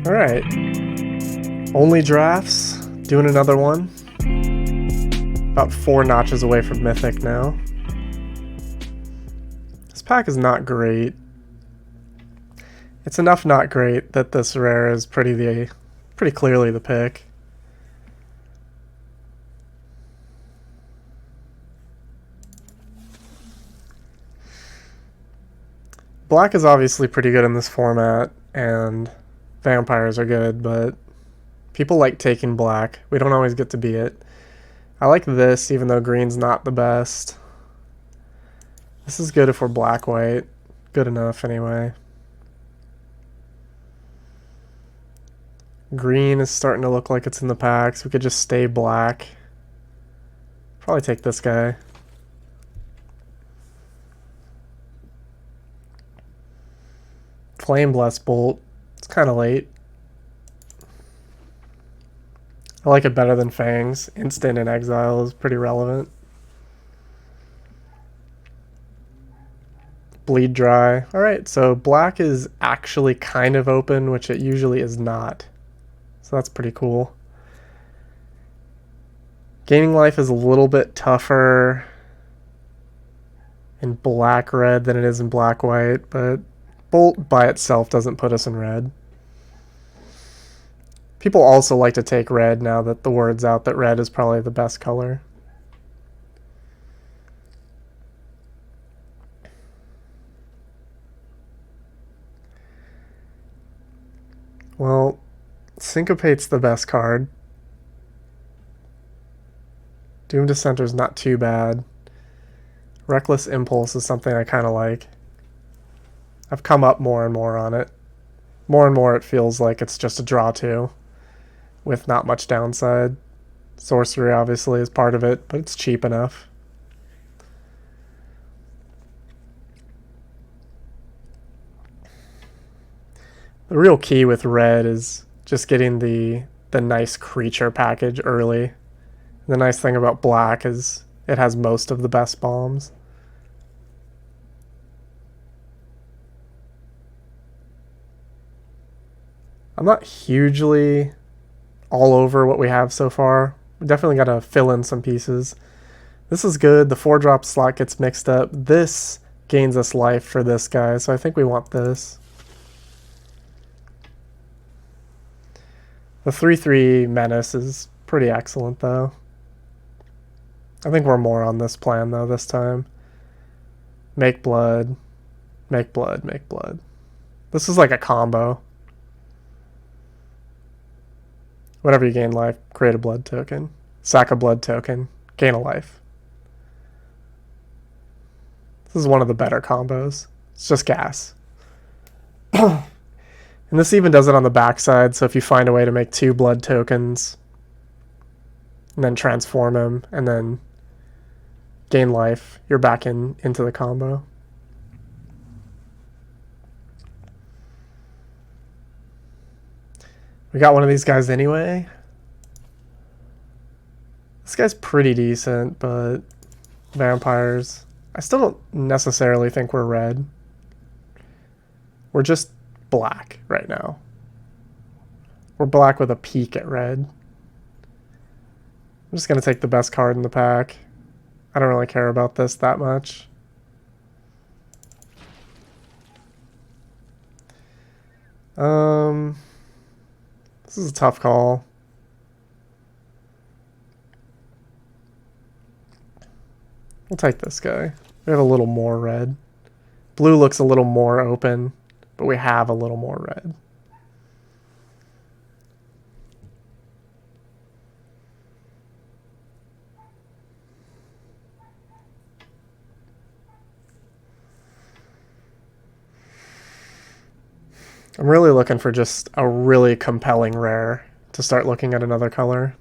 Alright. OnlyDrafts. Doing another one. About 4 notches away from Mythic now. This pack is not great. It's enough not great that this rare is pretty clearly the pick. Black is obviously pretty good in this format, and vampires are good, but people like taking black. We don't always get to be it. I like this, even though green's not the best. This is good if we're black-white. Good enough, anyway. Green is starting to look like it's in the pack, so we could just stay black. Probably take this guy. Flame Blessed Bolt. It's kind of late. I like it better than Fangs. Instant in Exile is pretty relevant. Bleed Dry. Alright, so black is actually kind of open, which it usually is not. So that's pretty cool. Gaining life is a little bit tougher in black-red than it is in black-white, but Bolt by itself doesn't put us in red. People also like to take red now that the word's out that red is probably the best color. Well, Syncopate's the best card. Doom Dissenter's not too bad. Reckless Impulse is something I kind of like. I've come up more and more on it. More and more it feels like it's just a draw 2 with not much downside. Sorcery obviously is part of it, but it's cheap enough. The real key with red is just getting the nice creature package early. The nice thing about black is it has most of the best bombs. I'm not hugely all over what we have so far. We definitely got to fill in some pieces. This is good. The 4-drop slot gets mixed up. This gains us life for this guy, so I think we want this. The 3/3 Menace is pretty excellent, though. I think we're more on this plan, though, this time. Make blood. Make blood. Make blood. This is like a combo. Whenever you gain life, create a blood token. Sack a blood token. Gain a life. This is one of the better combos. It's just gas. And this even does it on the backside, so if you find a way to make 2 blood tokens, and then transform him, and then gain life, you're back into the combo. We got one of these guys anyway. This guy's pretty decent, but vampires. I still don't necessarily think we're red. We're just black right now. We're black with a peek at red. I'm just going to take the best card in the pack. I don't really care about this that much. This is a tough call. We'll take this guy. We have a little more red. Blue looks a little more open, but we have a little more red. I'm really looking for just a really compelling rare to start looking at another color.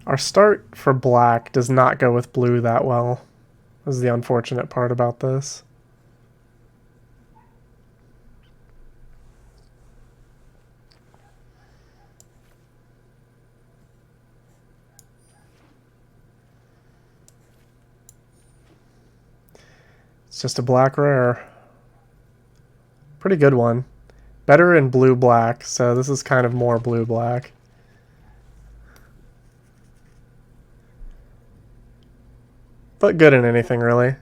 Our start for black does not go with blue that well. This is the unfortunate part about this. It's just a black rare. Pretty good one. Better in blue-black, so this is kind of more blue-black. But good in anything, really.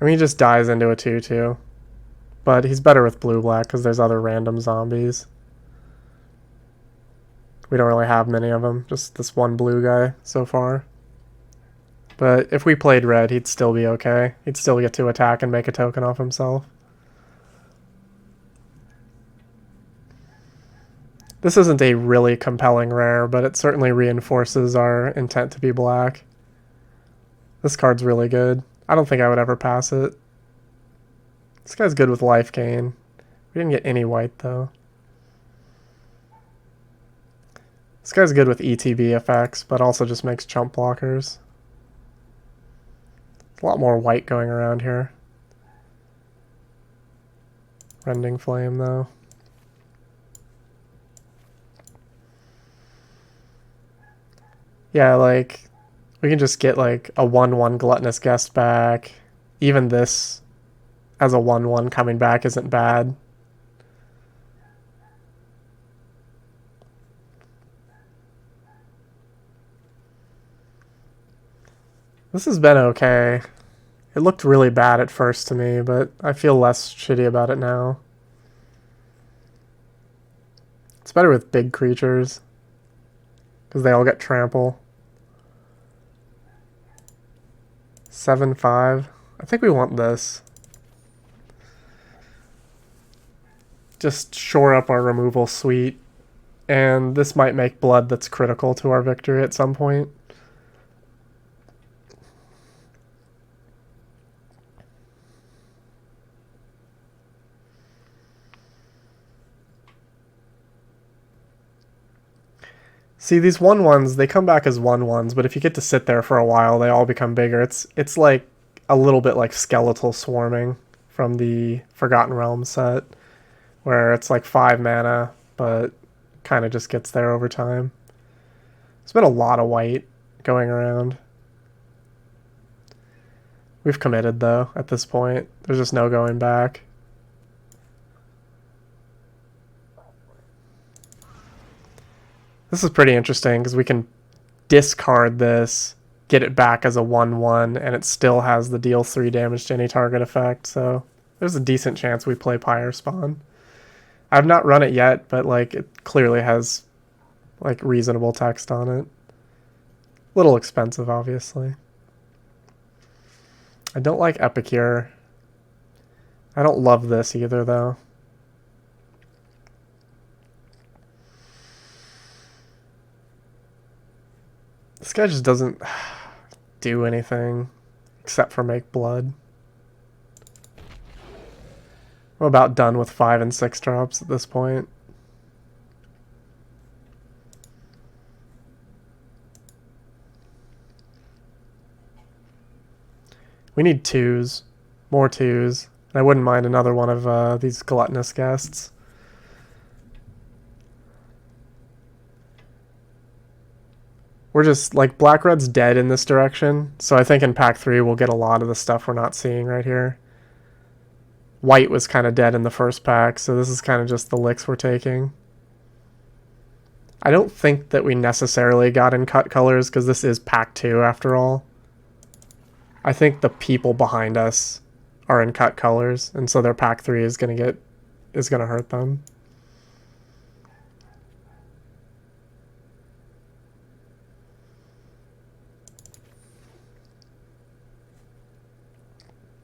I mean, he just dies into a 2/2. But he's better with blue-black because there's other random zombies. We don't really have many of them, just this one blue guy so far. But if we played red, he'd still be okay. He'd still get to attack and make a token off himself. This isn't a really compelling rare, but it certainly reinforces our intent to be black. This card's really good. I don't think I would ever pass it. This guy's good with life gain. We didn't get any white, though. This guy's good with ETB effects, but also just makes chump blockers. A lot more white going around here. Rending Flame, though. Yeah, like, we can just get, like, a 1/1 Gluttonous Guest back. Even this, as a 1/1 coming back, isn't bad. This has been okay. It looked really bad at first to me, but I feel less shitty about it now. It's better with big creatures, because they all get trample. 7/5. I think we want this. Just shore up our removal suite, and this might make blood that's critical to our victory at some point. See, these 1/1s, they come back as 1/1s, but if you get to sit there for a while, they all become bigger. It's like a little bit like Skeletal Swarming from the Forgotten Realms set, where it's like 5 mana, but kind of just gets there over time. There's been a lot of white going around. We've committed, though, at this point. There's just no going back. This is pretty interesting because we can discard this, get it back as a 1/1, and it still has the deal 3 damage to any target effect, so there's a decent chance we play Pyre Spawn. I've not run it yet, but like it clearly has like reasonable text on it. Little expensive, obviously. I don't like Epicure. I don't love this either, though. This guy just doesn't do anything except for make blood. I'm about done with 5 and 6 drops at this point. We need 2s. More 2s. I wouldn't mind another one of these Gluttonous Guests. We're just, like, Black-Red's dead in this direction, so I think in Pack 3 we'll get a lot of the stuff we're not seeing right here. White was kind of dead in the first pack, so this is kind of just the licks we're taking. I don't think that we necessarily got in cut colors, because this is Pack 2 after all. I think the people behind us are in cut colors, and so their Pack 3 is gonna hurt them.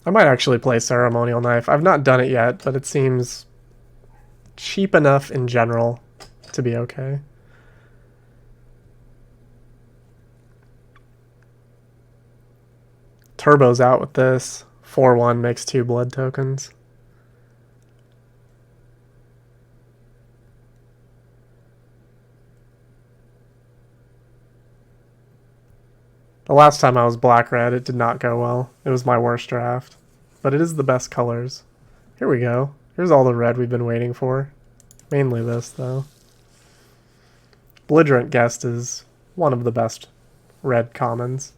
I might actually play Ceremonial Knife. I've not done it yet, but it seems cheap enough in general to be okay. Turbo's out with this. 4/1 makes 2 blood tokens. The last time I was black-red, it did not go well. It was my worst draft. But it is the best colors. Here we go. Here's all the red we've been waiting for. Mainly this, though. Belligerent Guest is one of the best red commons.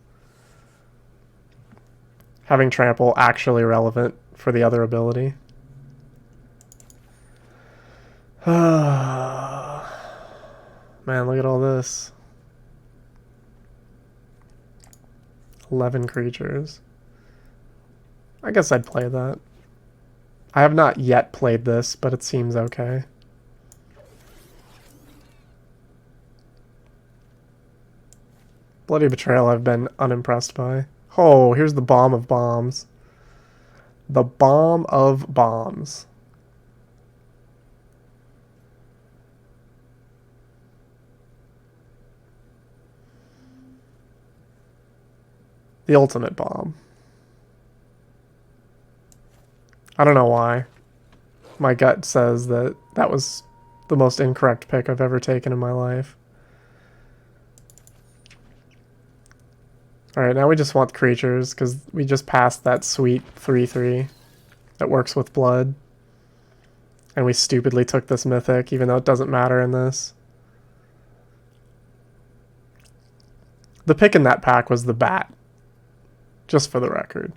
Having trample actually relevant for the other ability. Man, look at all this. 11 creatures. I guess I'd play that. I have not yet played this, but it seems okay. Bloody Betrayal I've been unimpressed by. Oh, here's the bomb of bombs. The bomb of bombs. The ultimate bomb. I don't know why. My gut says that that was the most incorrect pick I've ever taken in my life. Alright, now we just want creatures, because we just passed that sweet 3/3 that works with blood. And we stupidly took this Mythic, even though it doesn't matter in this. The pick in that pack was the Bat. Just for the record.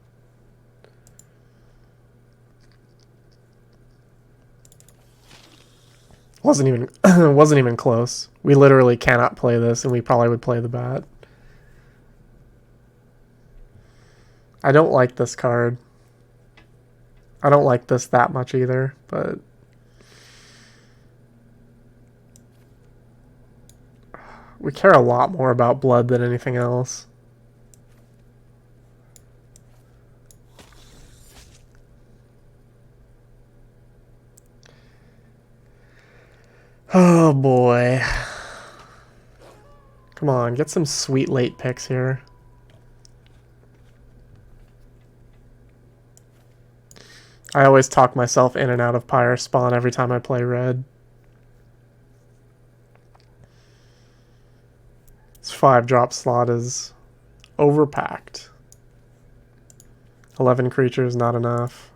Wasn't even close. We literally cannot play this, and we probably would play the Bat. I don't like this card. I don't like this that much either, but we care a lot more about blood than anything else. Oh boy. Come on, get some sweet late picks here. I always talk myself in and out of Pyre Spawn every time I play red. This 5-drop slot is overpacked. 11 creatures, not enough.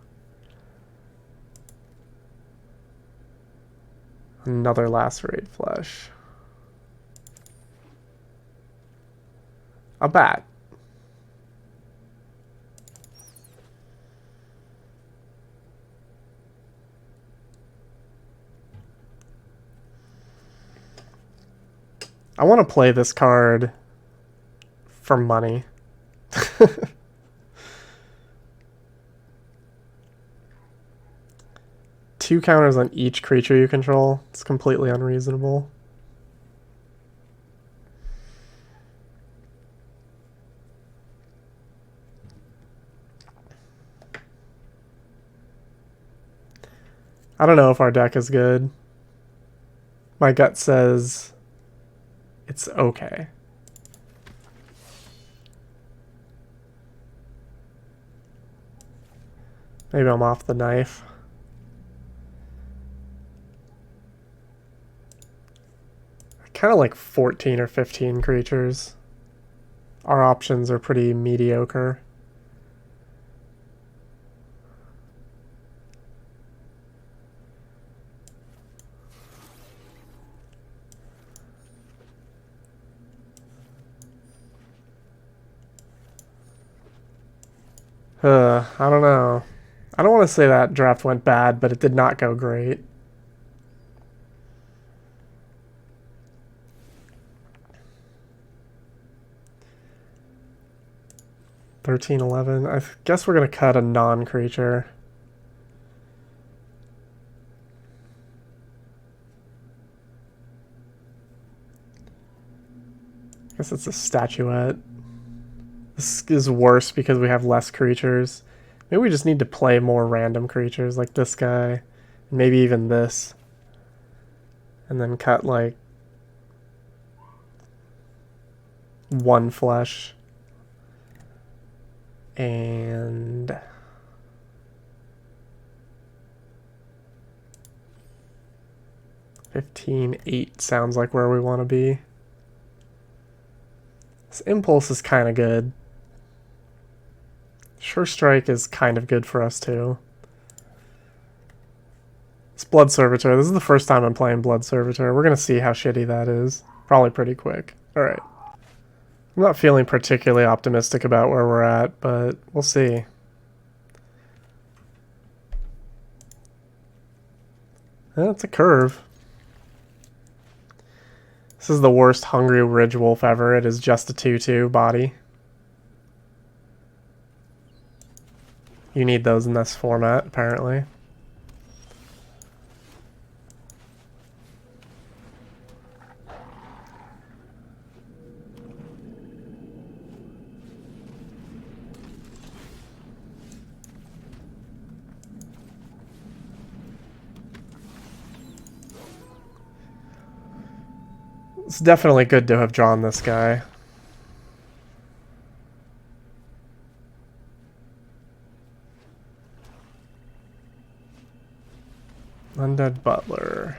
Another Lacerate Flesh. A Bat. I want to play this card for money. 2 counters on each creature you control. It's completely unreasonable. I don't know if our deck is good. My gut says it's okay. Maybe I'm off the knife. Kind of like 14 or 15 creatures. Our options are pretty mediocre. I don't know. I don't want to say that draft went bad, but it did not go great. $13-11. I guess we're going to cut a non-creature. I guess it's a statuette. This is worse because we have less creatures. Maybe we just need to play more random creatures like this guy. Maybe even this. And then cut like 1 flesh. And 15-8 sounds like where we want to be. This impulse is kind of good. Sure Strike is kind of good for us too. This Blood Servitor, this is the first time I'm playing Blood Servitor. We're going to see how shitty that is. Probably pretty quick. Alright. I'm not feeling particularly optimistic about where we're at, but we'll see. That's a curve. This is the worst Hungry Ridge Wolf ever. It is just a 2/2 body. You need those in this format, apparently. It's definitely good to have drawn this guy. Undead Butler.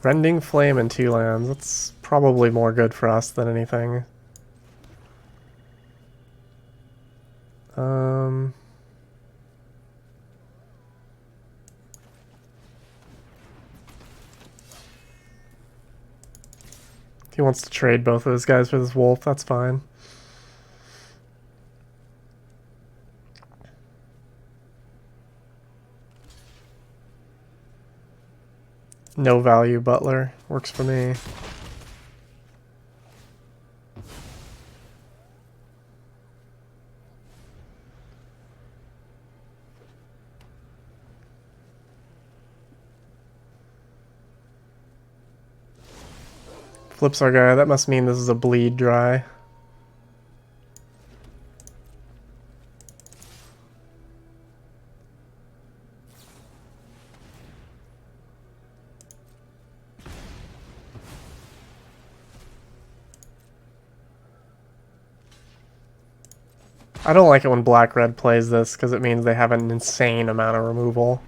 Rending Flame and 2 lands. That's probably more good for us than anything. If he wants to trade both of those guys for this wolf, that's fine. No value Butler. Works for me. Flips our guy. That must mean this is a bleed dry. I don't like it when black-red plays this because it means they have an insane amount of removal.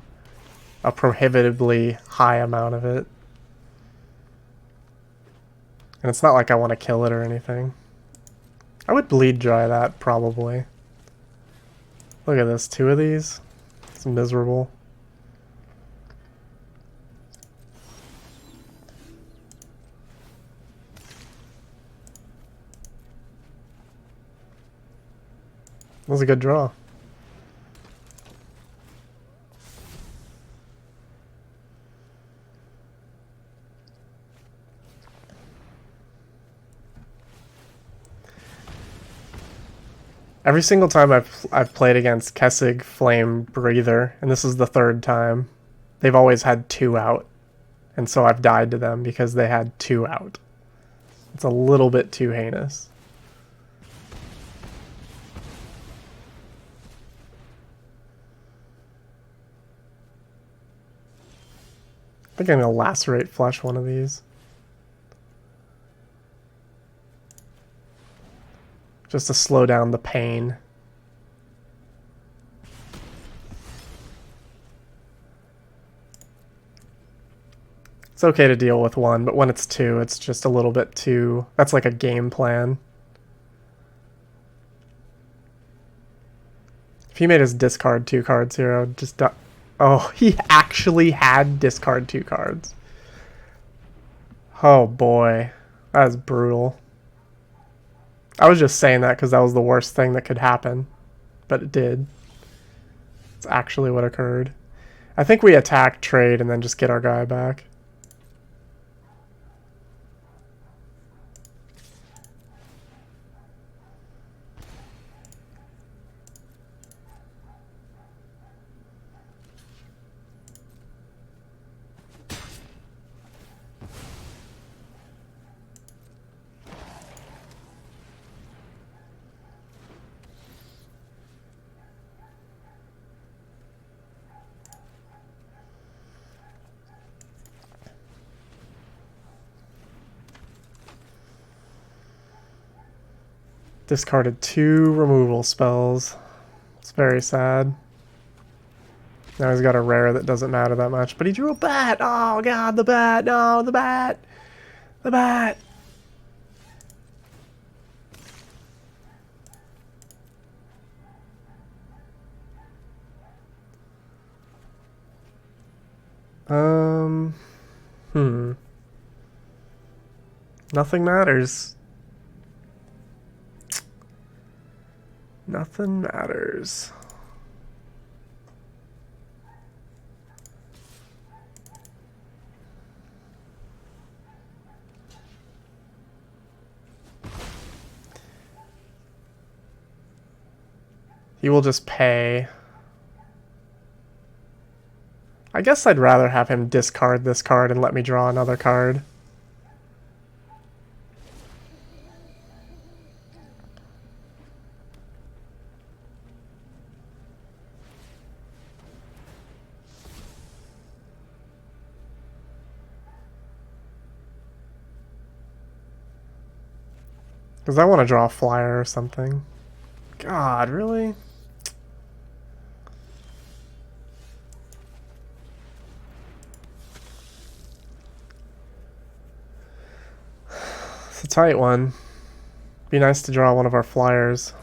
A prohibitively high amount of it. And it's not like I want to kill it or anything. I would bleed dry that, probably. Look at this, 2 of these. It's miserable. That was a good draw. Every single time I've played against Kessig Flame Breather, and this is the 3rd time, they've always had 2 out. And so I've died to them because they had 2 out. It's a little bit too heinous. I think I'm going to Lacerate Flesh one of these. Just to slow down the pain. It's okay to deal with 1, but when it's 2, it's just a little bit too... That's like a game plan. If he made us discard 2 cards here, I would just... Oh, he actually had discard 2 cards. Oh boy. That is brutal. I was just saying that because that was the worst thing that could happen. But it did. It's actually what occurred. I think we attack, trade, and then just get our guy back. Discarded 2 removal spells. It's very sad. Now he's got a rare that doesn't matter that much. But he drew a bat! Oh god, the bat! No, the bat! The bat! Nothing matters. Nothing matters. He will just pay. I guess I'd rather have him discard this card and let me draw another card. Because I want to draw a flyer or something. God, really? It's a tight one. Be nice to draw one of our flyers.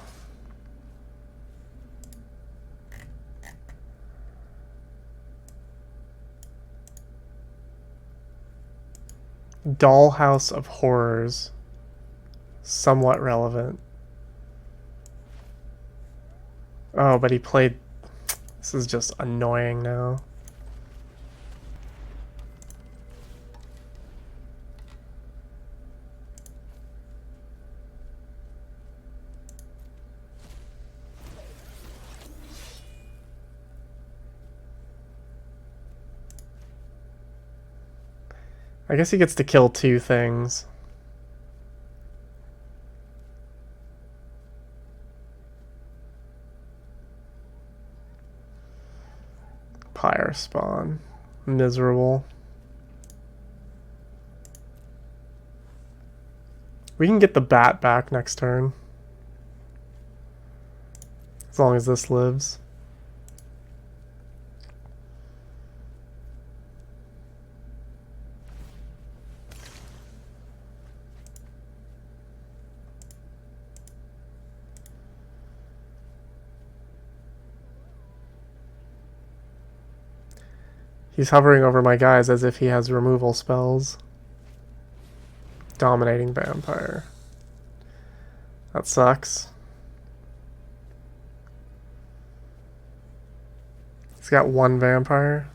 Dollhouse of Horrors. Somewhat relevant. Oh, but he played... This is just annoying now. I guess he gets to kill two things. Pyre spawn. Miserable. We can get the bat back next turn. As long as this lives. He's hovering over my guys as if he has removal spells. Dominating Vampire. That sucks. He's got one Vampire.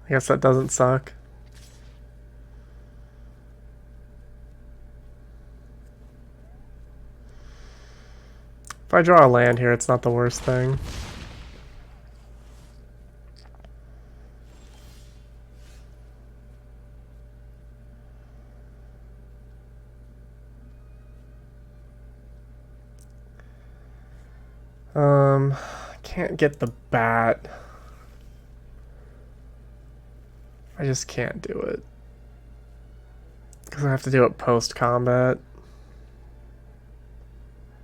I guess that doesn't suck. If I draw a land here, it's not the worst thing. Can't get the bat. I just can't do it. Because I have to do it post-combat.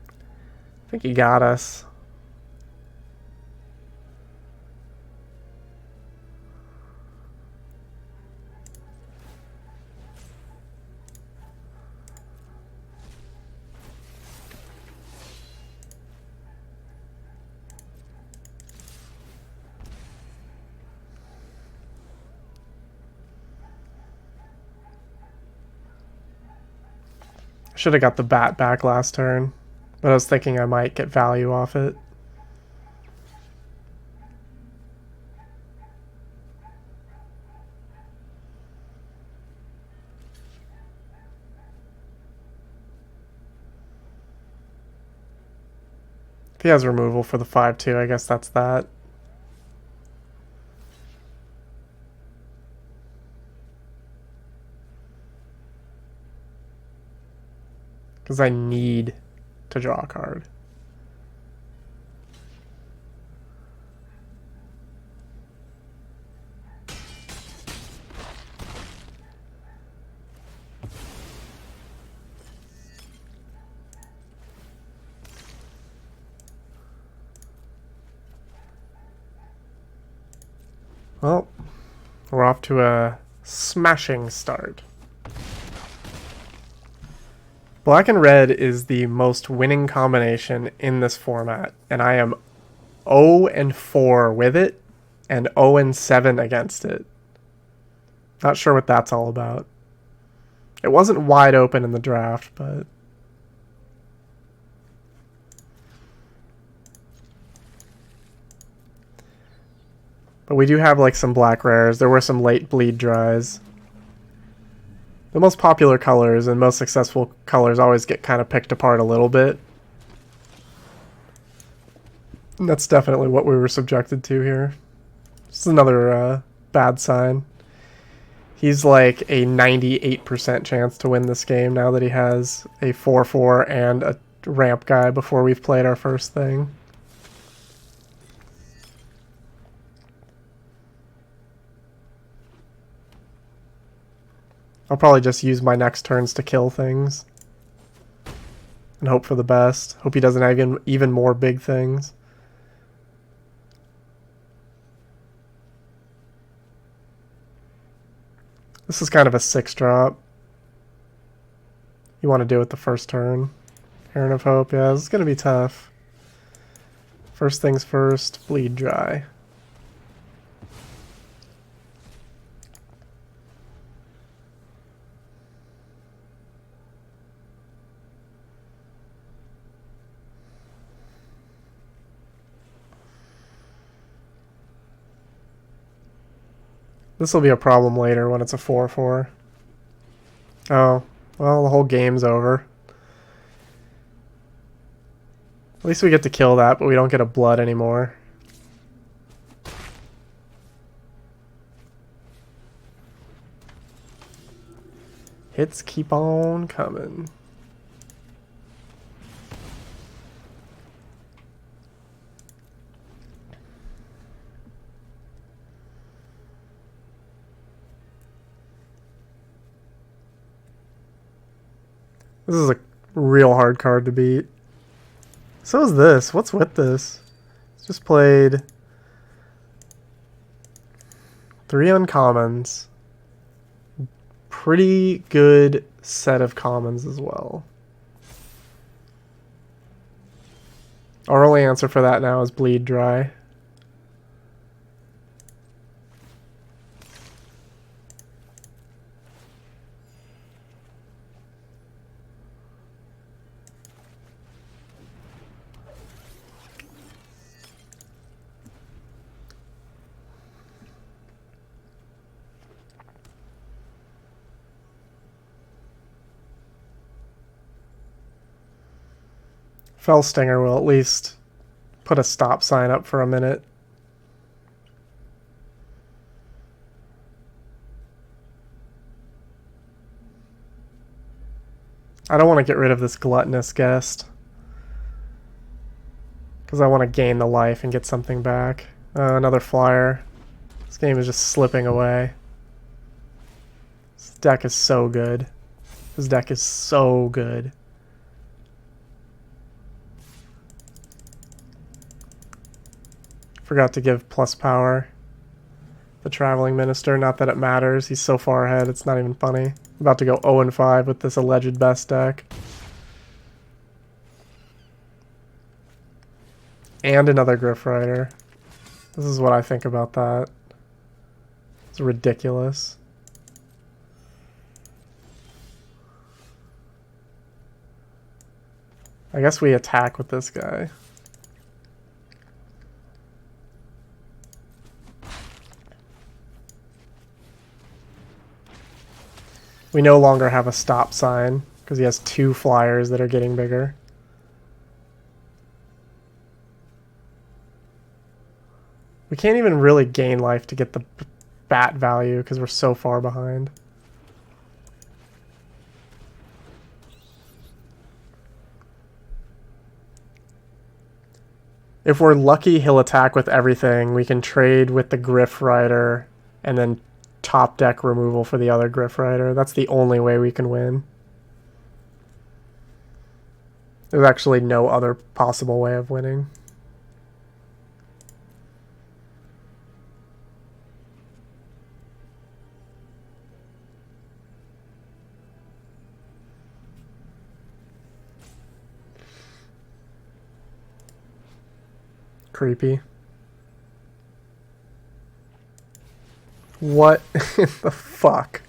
I think he got us. Should have got the bat back last turn, but I was thinking I might get value off it. If he has removal for the 5/2, I guess that's that. Because I need to draw a card. Well, we're off to a smashing start. Black and red is the most winning combination in this format, and I am 0-4 with it and 0-7 against it. Not sure what that's all about. It wasn't wide open in the draft, but But we do have like some black rares. There were some late bleed dries. The most popular colors and most successful colors always get kind of picked apart a little bit. And that's definitely what we were subjected to here. This is another bad sign. He's like a 98% chance to win this game now that he has a 4/4 and a ramp guy before we've played our first thing. I'll probably just use my next turns to kill things. And hope for the best. Hope he doesn't have even more big things. This is kind of a 6-drop. You want to do it the first turn. Heron of Hope, yeah, this is going to be tough. First things first, bleed dry. This will be a problem later when it's a 4/4. Oh, well, the whole game's over. At least we get to kill that, but we don't get a blood anymore. Hits keep on coming. This is a real hard card to beat. So is this. What's with this? It's just played 3 uncommons. Pretty good set of commons as well. Our only answer for that now is bleed dry. Fell Stinger will at least put a stop sign up for a minute. I don't want to get rid of this gluttonous guest, because I want to gain the life and get something back. Another flyer. This game is just slipping away. This deck is so good. This deck is so good. Forgot to give plus power. The Traveling Minister, not that it matters. He's so far ahead, it's not even funny. I'm about to go 0-5 with this alleged best deck. And another Griff Rider. This is what I think about that. It's ridiculous. I guess we attack with this guy. We no longer have a stop sign because he has 2 flyers that are getting bigger. We can't even really gain life to get the bat value because we're so far behind. If we're lucky, he'll attack with everything. We can trade with the Griff Rider and then top deck removal for the other Griff Rider. That's the only way we can win. There's actually no other possible way of winning. Creepy. What in the fuck?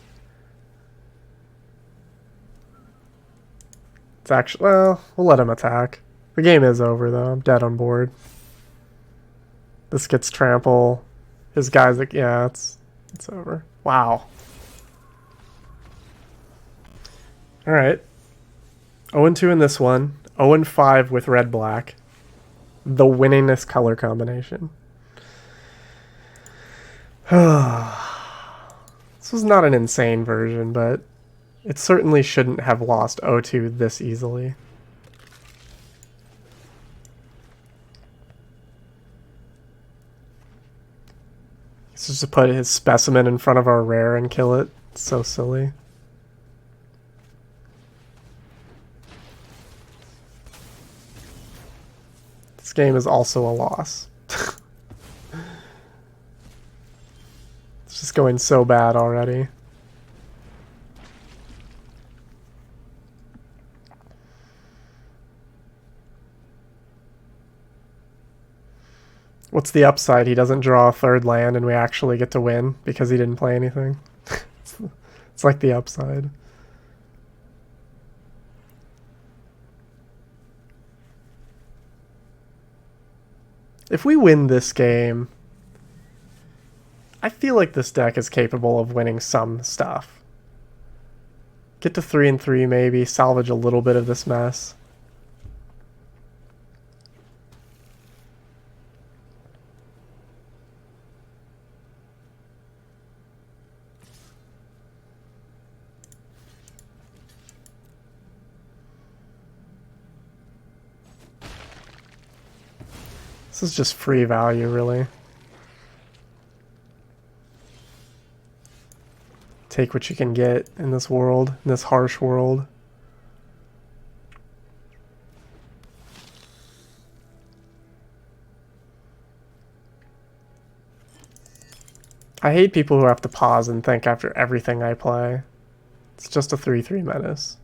It's actually, well, we'll let him attack. The game is over though. I'm dead on board. This gets trample. His guy's like, yeah, it's over. Wow. All right. 0-2 in this one. 0-5 with red-black. The winningest color combination. This was not an insane version, but it certainly shouldn't have lost 0-2 this easily. He's just to put his specimen in front of our rare and kill it. It's so silly. This game is also a loss. It's just going so bad already. What's the upside? He doesn't draw a third land and we actually get to win because he didn't play anything. It's like the upside. If we win this game, I feel like this deck is capable of winning some stuff. Get to 3-3 maybe, salvage a little bit of this mess. This is just free value, really. Take what you can get in this world, in this harsh world. I hate people who have to pause and think after everything I play. It's just a 3-3 menace.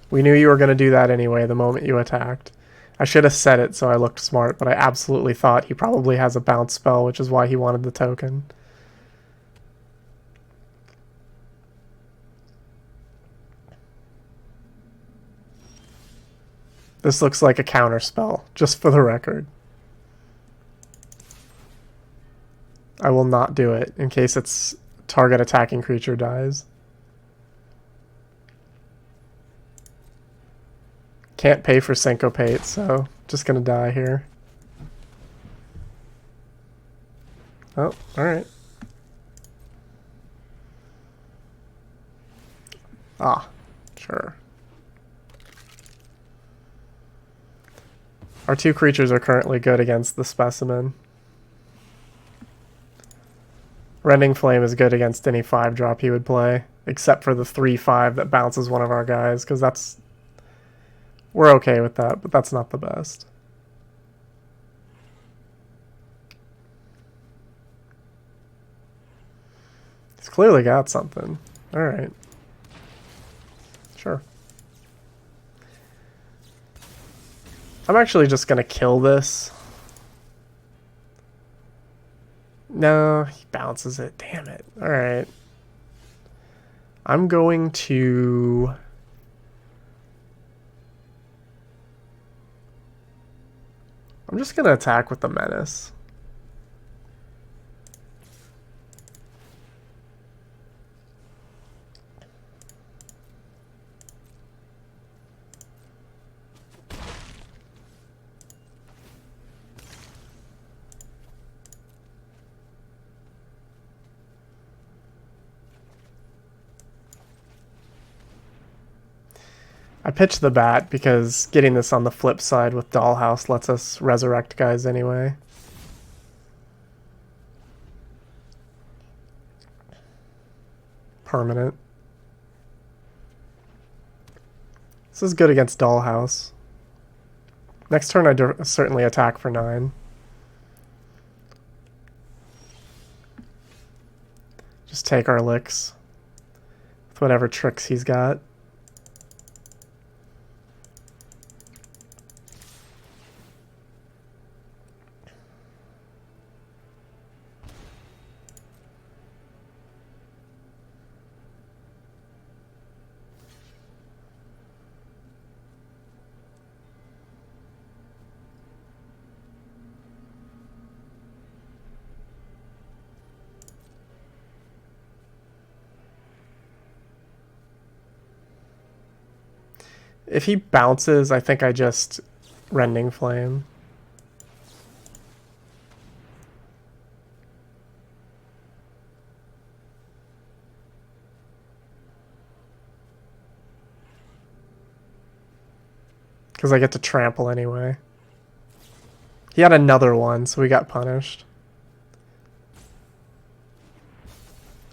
We knew you were going to do that anyway the moment you attacked. I should have said it so I looked smart, but I absolutely thought he probably has a bounce spell, which is why he wanted the token. This looks like a counter spell, just for the record. I will not do it in case its target attacking creature dies. Can't pay for Syncopate, so just gonna die here. Oh, alright. Ah, sure. Our two creatures are currently good against the specimen. Rending Flame is good against any 5-drop he would play, except for the 3-5 that bounces one of our guys, because that's... We're okay with that, but that's not the best. He's clearly got something. Alright. Sure. I'm actually just gonna kill this. No, he bounces it. Damn it. Alright. I'm going to... I'm just gonna attack with the Menace. I pitched the bat because getting this on the flip side with Dollhouse lets us resurrect guys anyway. Permanent. This is good against Dollhouse. Next turn I certainly attack for 9. Just take our licks with whatever tricks he's got. If he bounces, I think I just Rending Flame. Because I get to trample anyway. He had another one, so we got punished.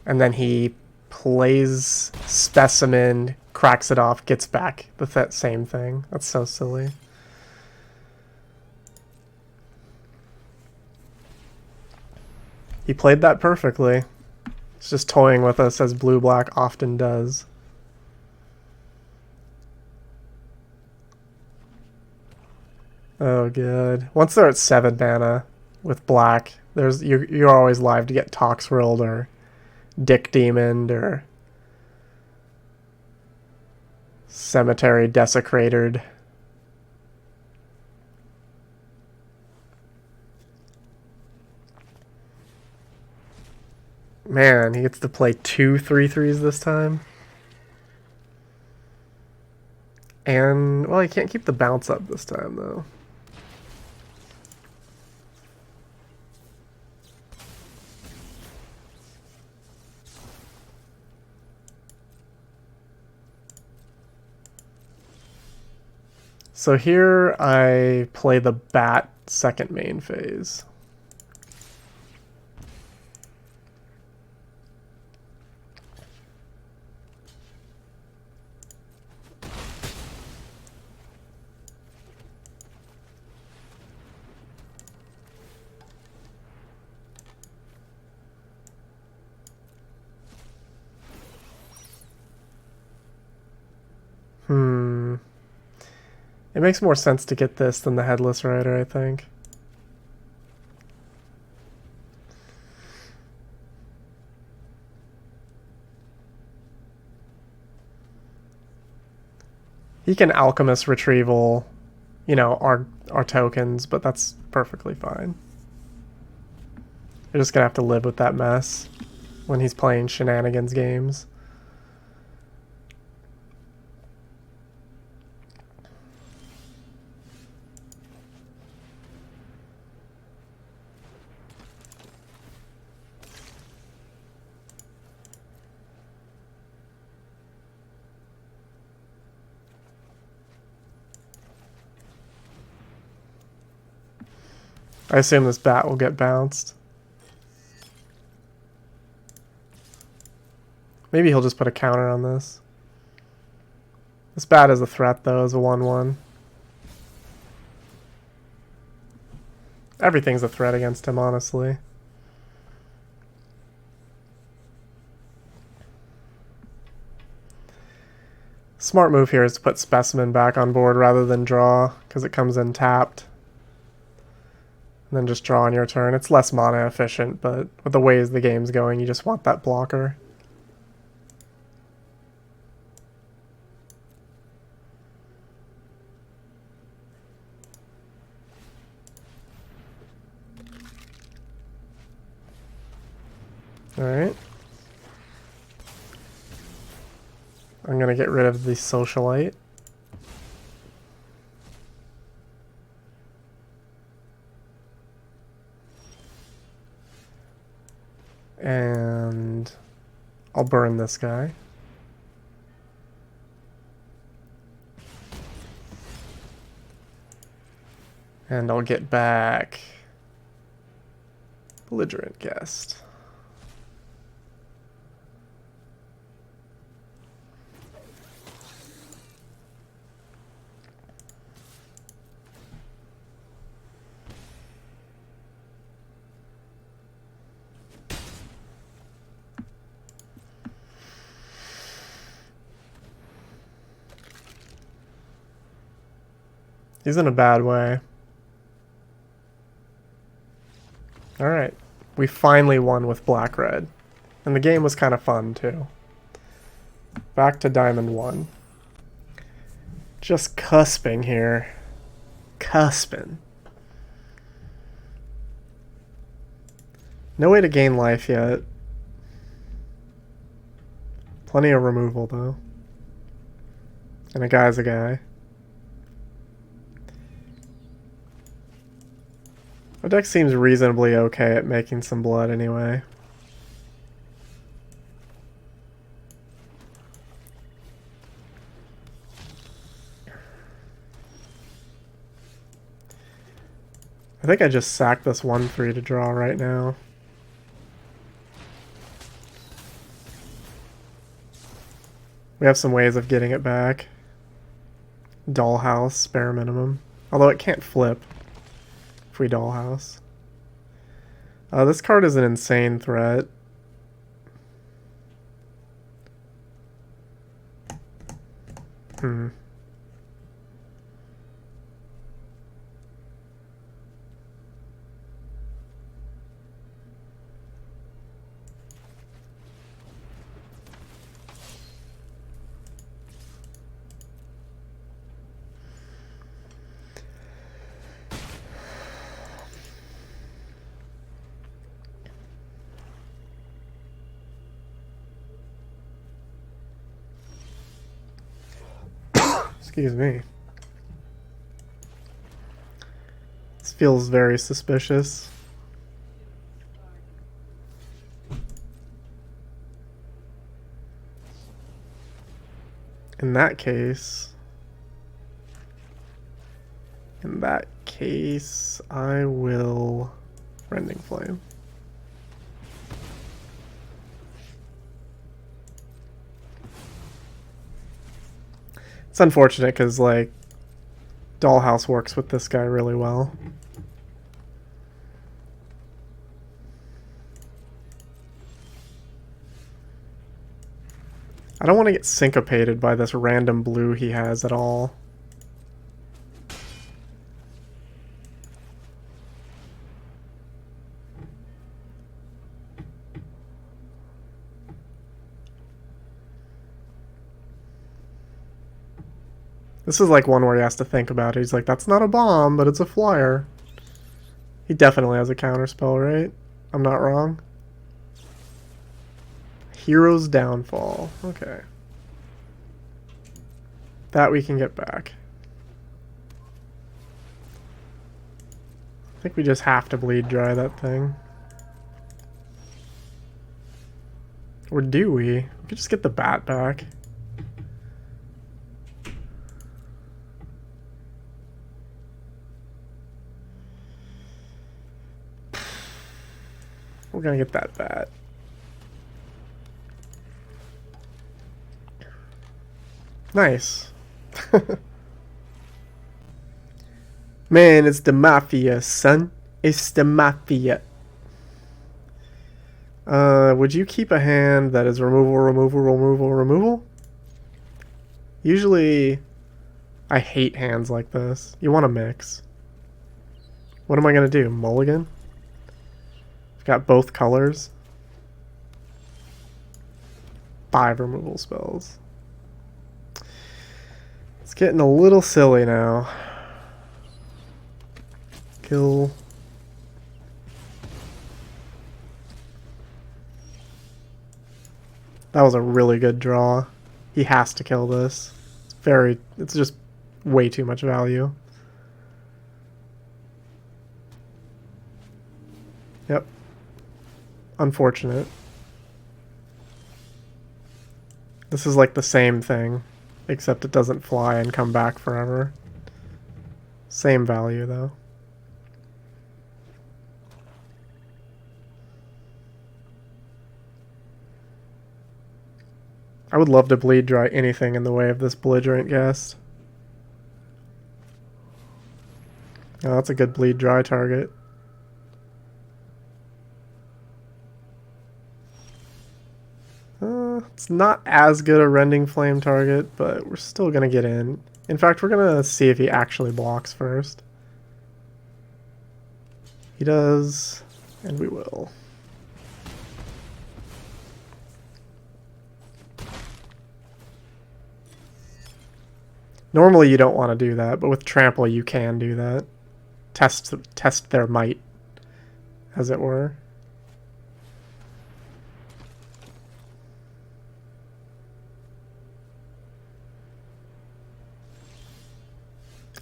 And then he plays Specimen, cracks it off, gets back with that same thing. That's so silly. He played that perfectly. He's just toying with us as blue-black often does. Oh, good. Once they're at 7 mana with black, you're always live to get Toxrill or Dick Demon or Cemetery Desecrated. Man, he gets to play 2 3/3s this time. And, well, he can't keep the bounce up this time, though. So here I play the Bat second main phase. It makes more sense to get this than the Headless Rider, I think. He can Alchemist Retrieval, you know, our tokens, but that's perfectly fine. You're just gonna have to live with that mess when he's playing shenanigans games. I assume this bat will get bounced. Maybe he'll just put a counter on this. This bat is a threat, though, as a 1/1. Everything's a threat against him, honestly. Smart move here is to put Specimen back on board rather than draw, because it comes in tapped. And then just draw on your turn. It's less mana efficient, but with the ways the game's going, you just want that blocker. Alright. I'm gonna get rid of the Socialite. And I'll burn this guy. And I'll get back Belligerent Guest. He's in a bad way. Alright. We finally won with black-red. And the game was kind of fun, too. Back to Diamond 1. Just cusping here. Cusping. No way to gain life yet. Plenty of removal, though. And a guy's a guy. Our deck seems reasonably okay at making some blood anyway. I think I just sacked this 1/3 to draw right now. We have some ways of getting it back. Dollhouse, bare minimum. Although it can't flip if we dollhouse. This card is an insane threat. Excuse me. This feels very suspicious. In that case, I will Rending Flame. It's unfortunate because, like, Dollhouse works with this guy really well. I don't want to get syncopated by this random blue he has at all. This is like one where he has to think about it. He's like, that's not a bomb, but it's a flyer. He definitely has a counterspell, right? I'm not wrong. Hero's Downfall. Okay. That we can get back. I think we just have to bleed dry that thing. Or do we? We could just get the bat back. We're gonna get that bat. Nice. Man, it's the Mafia, son. It's the Mafia. Would you keep a hand that is removal? Usually, I hate hands like this. You want to mix. What am I gonna do? Mulligan? I've got both colors. 5 removal spells. It's getting a little silly now. Kill. That was a really good draw. He has to kill this. It's just way too much value. Yep. Unfortunate. This is like the same thing, except it doesn't fly and come back forever. Same value, though. I would love to bleed dry anything in the way of this belligerent guest. Oh, that's a good bleed dry target. It's not as good a Rending Flame target, but we're still going to get in. In fact, we're going to see if he actually blocks first. He does, and we will. Normally you don't want to do that, but with Trample you can do that. Test their might, as it were.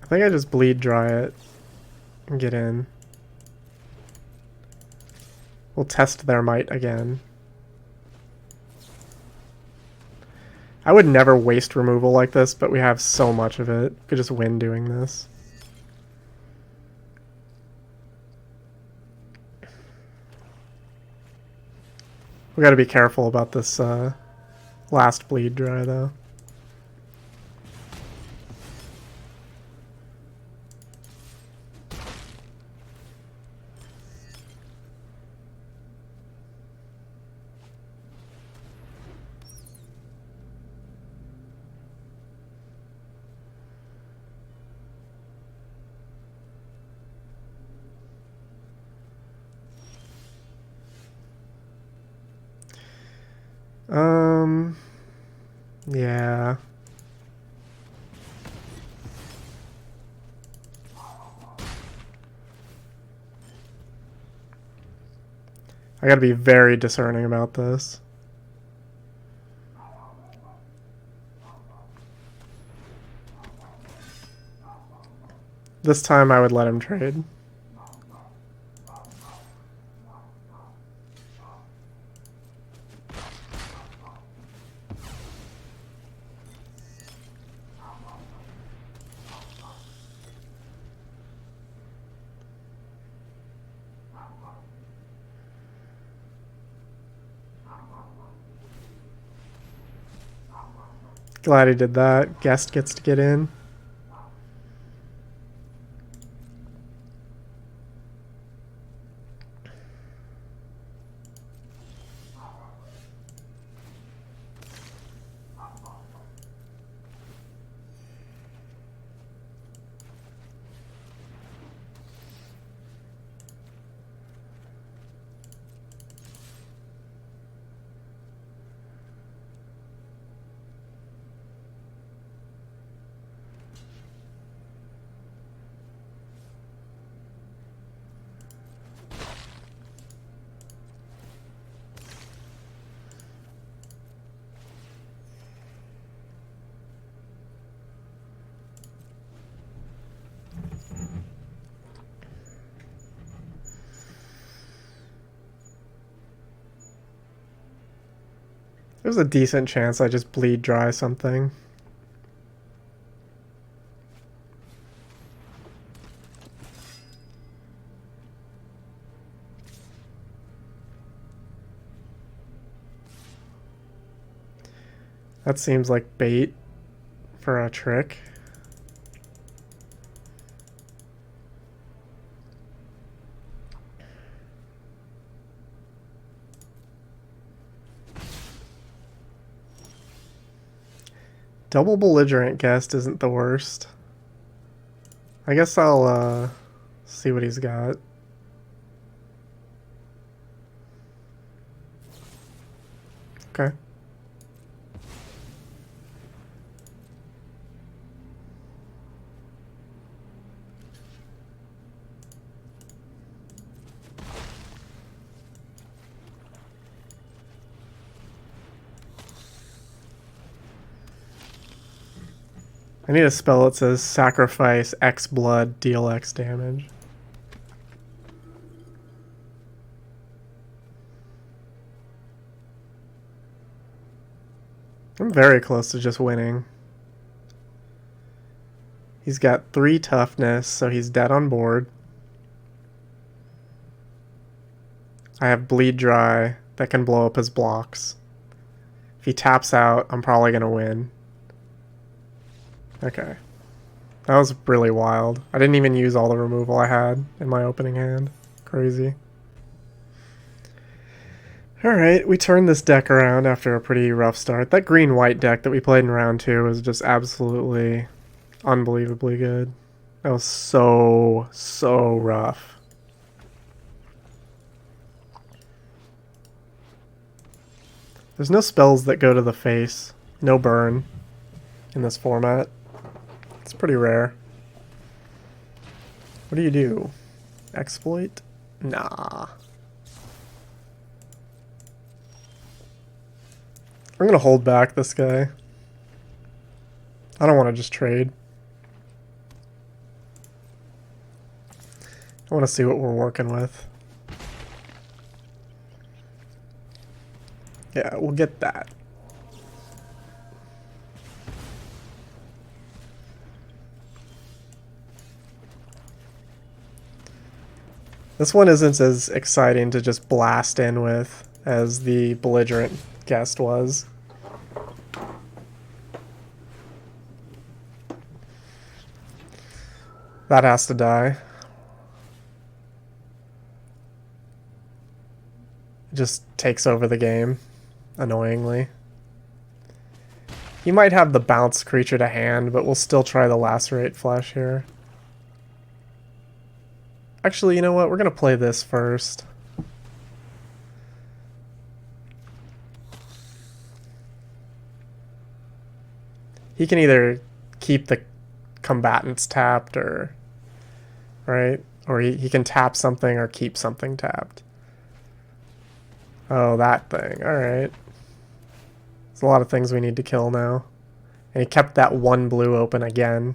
I think I just bleed dry it and get in. We'll test their might again. I would never waste removal like this, but we have so much of it. We could just win doing this. We gotta be careful about this last bleed dry, though. Yeah. I gotta be very discerning about this. This time I would let him trade. Glad he did that. Guest gets to get in. There's a decent chance I just bleed dry something. That seems like bait for a trick. Double belligerent guest isn't the worst. I guess I'll see what he's got. Okay. I need a spell that says sacrifice X blood, deal X damage. I'm very close to just winning. He's got 3 toughness, so he's dead on board. I have bleed dry that can blow up his blocks. If he taps out, I'm probably going to win. Okay. That was really wild. I didn't even use all the removal I had in my opening hand. Crazy. Alright, we turned this deck around after a pretty rough start. That green-white deck that we played in round 2 was just absolutely unbelievably good. That was so rough. There's no spells that go to the face. No burn in this format. It's pretty rare. What do you do? Exploit? Nah. I'm gonna hold back this guy. I don't want to just trade. I want to see what we're working with. Yeah, we'll get that. This one isn't as exciting to just blast in with as the belligerent guest was. That has to die. It just takes over the game, annoyingly. He might have the bounce creature to hand, but we'll still try the lacerate flesh here. Actually, you know what? We're going to play this first. He can either keep the combatants tapped or... right? Or he can tap something or keep something tapped. Oh, that thing. Alright. There's a lot of things we need to kill now. And he kept that one blue open again.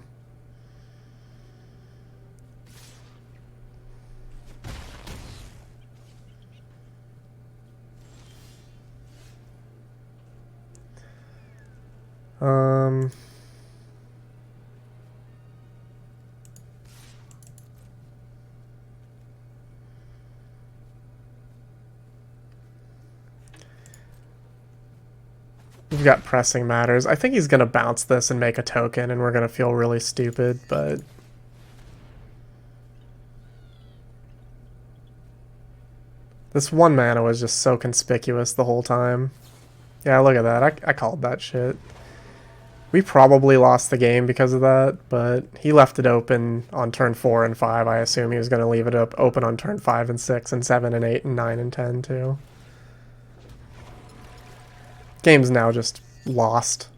We've got pressing matters. I think he's going to bounce this and make a token, and we're going to feel really stupid, but... this one mana was just so conspicuous the whole time. Yeah, look at that. I called that shit. We probably lost the game because of that, but he left it open on turn 4 and 5. I assume he was going to leave it open on turn 5 and 6 and 7 and 8 and 9 and 10 too. Game's now just lost.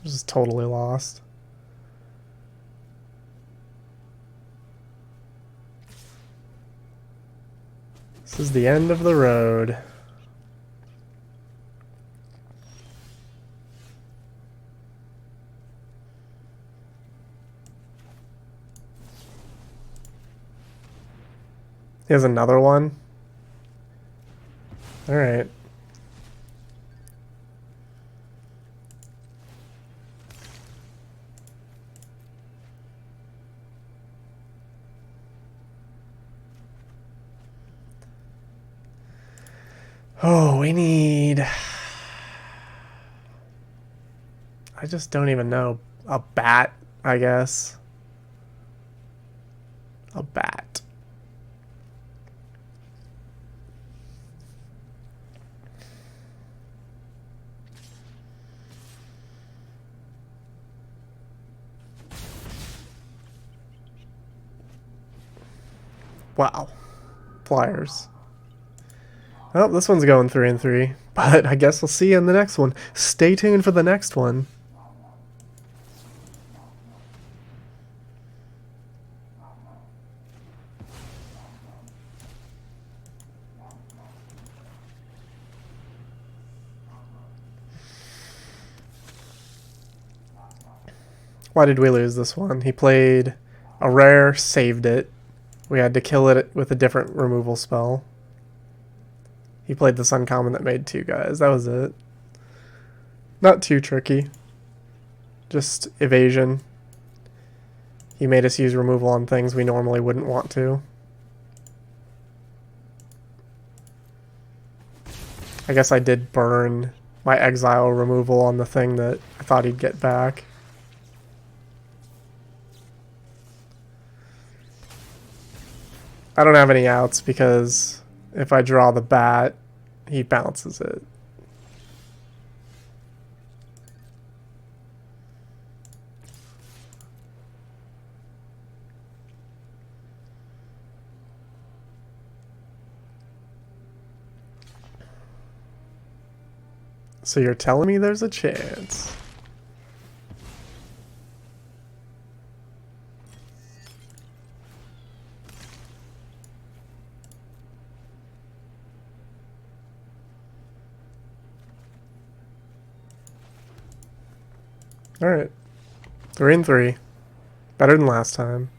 Just totally lost. This is the end of the road. Here's another one. All right. Oh, we need... I just don't even know. A bat, I guess. A bat. Wow. Flyers. Oh, this one's going 3 and 3, but I guess we'll see you in the next one. Stay tuned for the next one. Why did we lose this one? He played a rare, saved it. We had to kill it with a different removal spell. He played this uncommon that made 2 guys. That was it. Not too tricky. Just evasion. He made us use removal on things we normally wouldn't want to. I guess I did burn my exile removal on the thing that I thought he'd get back. I don't have any outs because if I draw the bat, he bounces it. So you're telling me there's a chance? Alright. 3 and 3. Better than last time.